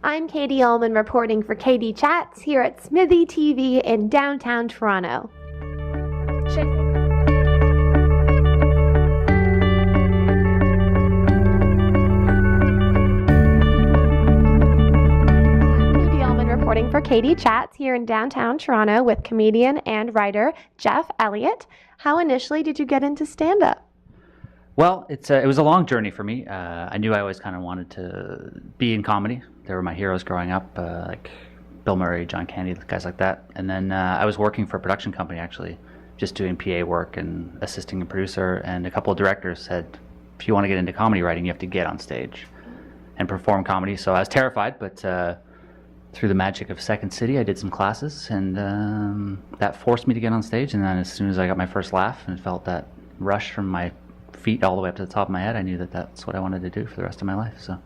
I'm Katie Ullman reporting for KD Chats here at Smithy TV in downtown Toronto. Reporting for KD Chats here in downtown Toronto with comedian and writer Jeff Elliott. How initially did you get into stand-up? Well, it was a long journey for me. I knew I always kind of wanted to be in comedy. They were my heroes growing up, like Bill Murray, John Candy, guys like that. And then I was working for a production company, actually, just doing PA work and assisting a producer. And a couple of directors said, if you want to get into comedy writing, you have to get on stage and perform comedy. So I was terrified, but through the magic of Second City, I did some classes, and that forced me to get on stage. And then as soon as I got my first laugh and felt that rush from my feet all the way up to the top of my head, I knew that that's what I wanted to do for the rest of my life. So.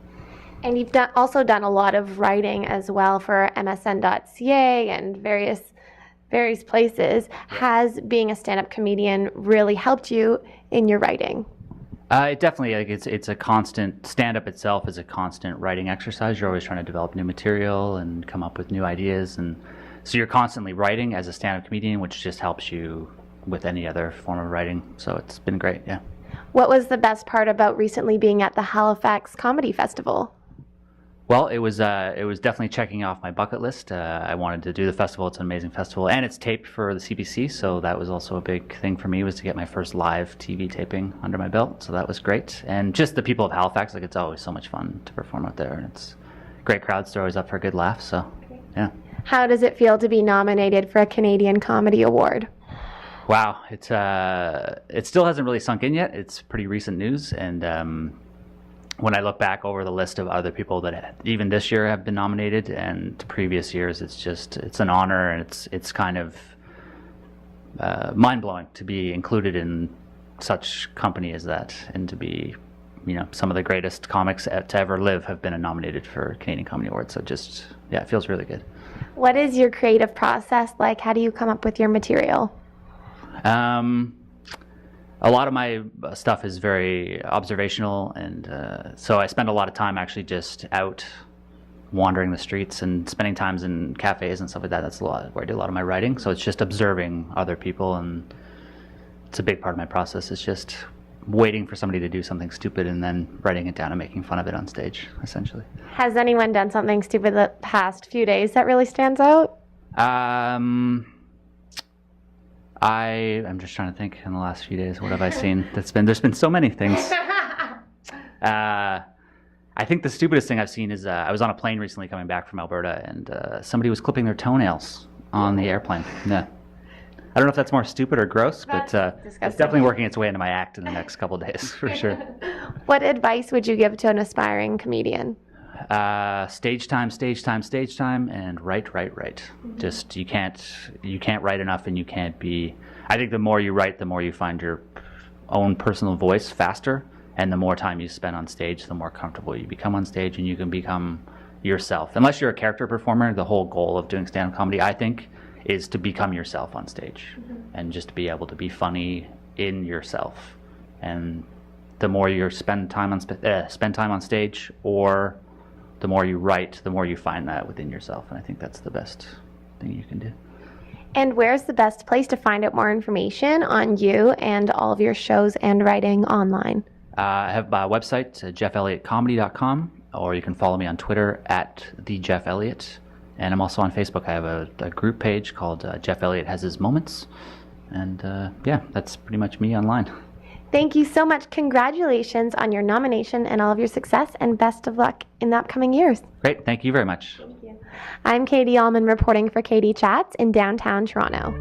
And you've also done a lot of writing as well for MSN.ca and various places. Has being a stand-up comedian really helped you in your writing? It definitely, like, it's a constant, stand-up itself is a constant writing exercise. You're always trying to develop new material and come up with new ideas, and so you're constantly writing as a stand-up comedian, which just helps you with any other form of writing. So it's been great, yeah. What was the best part about recently being at the Halifax Comedy Festival? Well, it was definitely checking off my bucket list. I wanted to do the festival. It's an amazing festival, and it's taped for the CBC, so that was also a big thing for me, was to get my first live TV taping under my belt. So that was great, and just the people of Halifax, like, it's always so much fun to perform out there, and it's great crowds. They're always up for a good laugh. So, yeah. How does it feel to be nominated for a Canadian Comedy Award? Wow, it still hasn't really sunk in yet. It's pretty recent news, and when I look back over the list of other people that even this year have been nominated and previous years, it's an honor, and it's kind of mind-blowing to be included in such company as that, and to be, some of the greatest comics to ever live have been nominated for Canadian Comedy Awards. So just, yeah, it feels really good. What is your creative process like? How do you come up with your material? A lot of my stuff is very observational, and so I spend a lot of time actually just out wandering the streets and spending times in cafes and stuff like that. That's a lot where I do a lot of my writing. So it's just observing other people, and it's a big part of my process. It's just waiting for somebody to do something stupid and then writing it down and making fun of it on stage, essentially. Has anyone done something stupid the past few days that really stands out? I'm just trying to think in the last few days, what have I seen? There's been so many things. I think the stupidest thing I've seen is I was on a plane recently coming back from Alberta, and somebody was clipping their toenails on the airplane. Yeah. I don't know if that's more stupid or gross, but it's definitely working its way into my act in the next couple of days, for sure. What advice would you give to an aspiring comedian? Stage time, and write. Mm-hmm. Just you can't write enough, and you can't be. I think the more you write, the more you find your own personal voice faster, and the more time you spend on stage, the more comfortable you become on stage, and you can become yourself. Unless you're a character performer, the whole goal of doing stand-up comedy, I think, is to become yourself on stage, mm-hmm. and just to be able to be funny in yourself. And the more you spend time on stage, or the more you write, the more you find that within yourself. And I think that's the best thing you can do. And where's the best place to find out more information on you and all of your shows and writing online? I have my website, jeffelliottcomedy.com, or you can follow me on Twitter at @TheJeffElliott. And I'm also on Facebook. I have a group page called Jeff Elliott Has His Moments. And yeah, that's pretty much me online. Thank you so much. Congratulations on your nomination and all of your success, and best of luck in the upcoming years. Great. Thank you very much. Thank you. I'm Katie Ullman reporting for KD Chats in downtown Toronto.